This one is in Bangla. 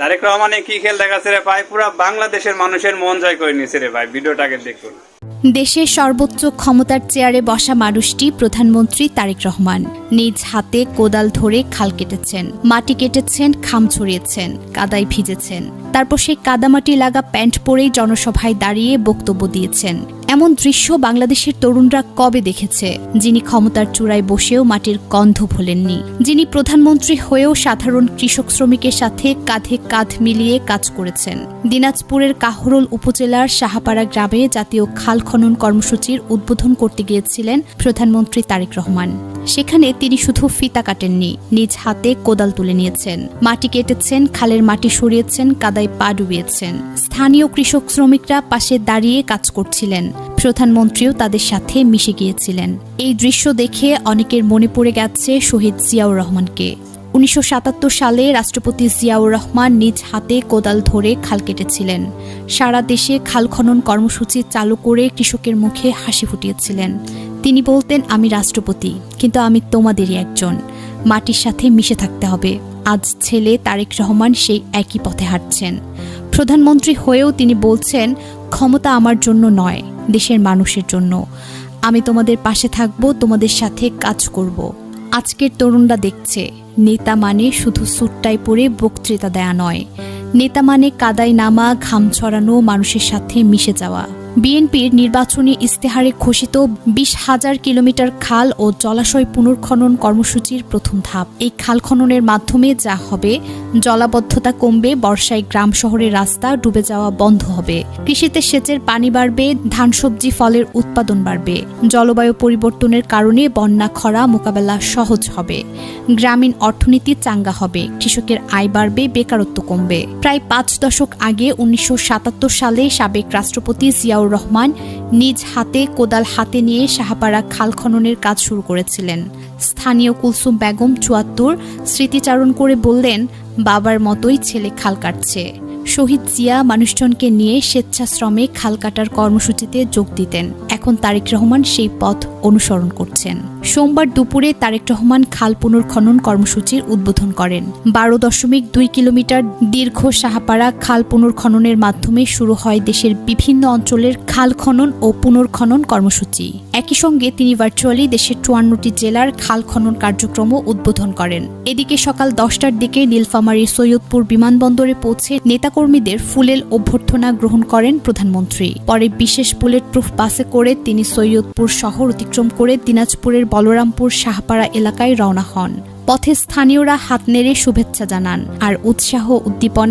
তারেক রহমানে কি খেল দেখাচ্ছে রে ভাই, পুরো বাংলাদেশের মানুষের মন জয় করে নিয়েছে রে ভাই। ভিডিওটাকে দেখুন। দেশের সর্বোচ্চ ক্ষমতার চেয়ারে বসা মানুষটি প্রধানমন্ত্রী তারেক রহমান। নিজ হাতে কোদাল ধরে খাল কেটেছেন, মাটি কেটেছেন, খাম ছড়িয়েছেন, কাদায় ভিজেছেন। তারপর সেই কাদামাটি লাগা প্যান্ট পরেই জনসভায় দাঁড়িয়ে বক্তব্য দিয়েছেন। এমন দৃশ্য বাংলাদেশের তরুণরা কবে দেখেছে? যিনি ক্ষমতার চূড়ায় বসেও মাটির গন্ধ ভোলেননি, যিনি প্রধানমন্ত্রী হয়েও সাধারণ কৃষক শ্রমিকের সাথে কাঁধে কাঁধ মিলিয়ে কাজ করেছেন। দিনাজপুরের কাহরোল উপজেলার সাহাপাড়া গ্রামে জাতীয় খাল খনন কর্মসূচির উদ্বোধন করতে গিয়েছিলেন প্রধানমন্ত্রী তারেক রহমান। সেখানে তিনি শুধু ফিতা কাটেননি, নিজ হাতে কোদাল তুলে নিয়েছেন, মাটি কেটেছেন, খালের মাটি সরিয়েছেন, কাদায় পা ডুবিয়েছেন। স্থানীয় কৃষক শ্রমিকরা পাশে দাঁড়িয়ে কাজ করছিলেন, প্রধানমন্ত্রীও তাদের সাথে মিশে গিয়েছিলেন। এই দৃশ্য দেখে অনেকের মনে পড়ে গেছে শহীদ জিয়াউর রহমানকে। 1977 সালে রাষ্ট্রপতি জিয়াউর রহমান নিজ হাতে কোদাল ধরে খাল কেটেছিলেন। সারা দেশে খাল খনন কর্মসূচি চালু করে কৃষকের মুখে হাসি ফুটিয়েছিলেন। তিনি বলতেন, আমি রাষ্ট্রপতি, কিন্তু আমি তোমাদেরই একজন। মাটির সাথে মিশে থাকতে হবে। আজ ছেলে তারেক রহমান সেই একই পথে হাঁটছেন। প্রধানমন্ত্রী হয়েও তিনি বলছেন, ক্ষমতা আমার জন্য নয়, দেশের মানুষের জন্য। আমি তোমাদের পাশে থাকব, তোমাদের সাথে কাজ করব। আজকের তরুণরা দেখছে, নেতা মানে শুধু স্যুটটাই পরে বক্তৃতা দেয়া নয়। নেতা মানে কাদায় নামা, ঘাম ছড়ানো, মানুষের সাথে মিশে যাওয়া। বিএনপির নির্বাচনী ইস্তেহারে ঘোষিত 20,000 কিলোমিটার খাল ও জলাশয় পুনর্খনন কর্মসূচির প্রথম ধাপ। এই খাল খননের মাধ্যমে যা হবে, জলাবদ্ধতা কমবে, বর্ষায় গ্রাম শহরের রাস্তা ডুবে যাওয়া বন্ধ হবে, কৃষিতে সেচের পানি বাড়বে, ধান সবজি ফলের উৎপাদন বাড়বে, জলবায়ু পরিবর্তনের কারণে বন্যা খরা মোকাবেলা সহজ হবে, গ্রামীণ অর্থনীতি চাঙ্গা হবে, কৃষকের আয় বাড়বে, বেকারত্ব কমবে। প্রায় 5 দশক আগে 1977 সালে সাবেক রাষ্ট্রপতি জিয়াউর রহমান নিজ হাতে কোদাল হাতে নিয়ে সাহাপাড়া খাল খননের কাজ শুরু করেছিলেন। স্থানীয় কুলসুম বেগম 74 স্মৃতিচারণ করে বললেন, বাবার মতোই ছেলে খাল কাটছে। শহীদ জিয়া মানুষজনকে নিয়ে স্বেচ্ছাশ্রমে খাল কাটার কর্মসূচিতে যোগ দিতেন। এখন তারেক রহমান সেই পথ অনুসরণ করছেন। সোমবার দুপুরে তারেক রহমান খাল পুনর্খনন কর্মসূচির উদ্বোধন করেন। 12.2 কিলোমিটার দীর্ঘ সাহাপাড়া খাল পুনর্খননের মাধ্যমে শুরু হয় দেশের বিভিন্ন অঞ্চলের খাল খনন ও পুনর্খনন কর্মসূচি। একই সঙ্গে তিনি ভার্চুয়ালি দেশের 54টি জেলার খাল খনন কার্যক্রমও উদ্বোধন করেন। এদিকে সকাল 10টার দিকে নীলফামারীর সৈয়দপুর বিমানবন্দরে পৌঁছে নেতাকর্মীদের ফুলেল অভ্যর্থনা গ্রহণ করেন প্রধানমন্ত্রী। পরে বিশেষ বুলেট প্রুফ বাসে করে তিনি সৈয়দপুর শহর অতিক্রম করে দিনাজপুরের বলরামপুর সাহাপাড়া এলাকায় রওনা হন। পথে স্থানীয়রা হাত নেড়ে শুভেচ্ছা জানান আর উৎসাহ উদ্দীপনা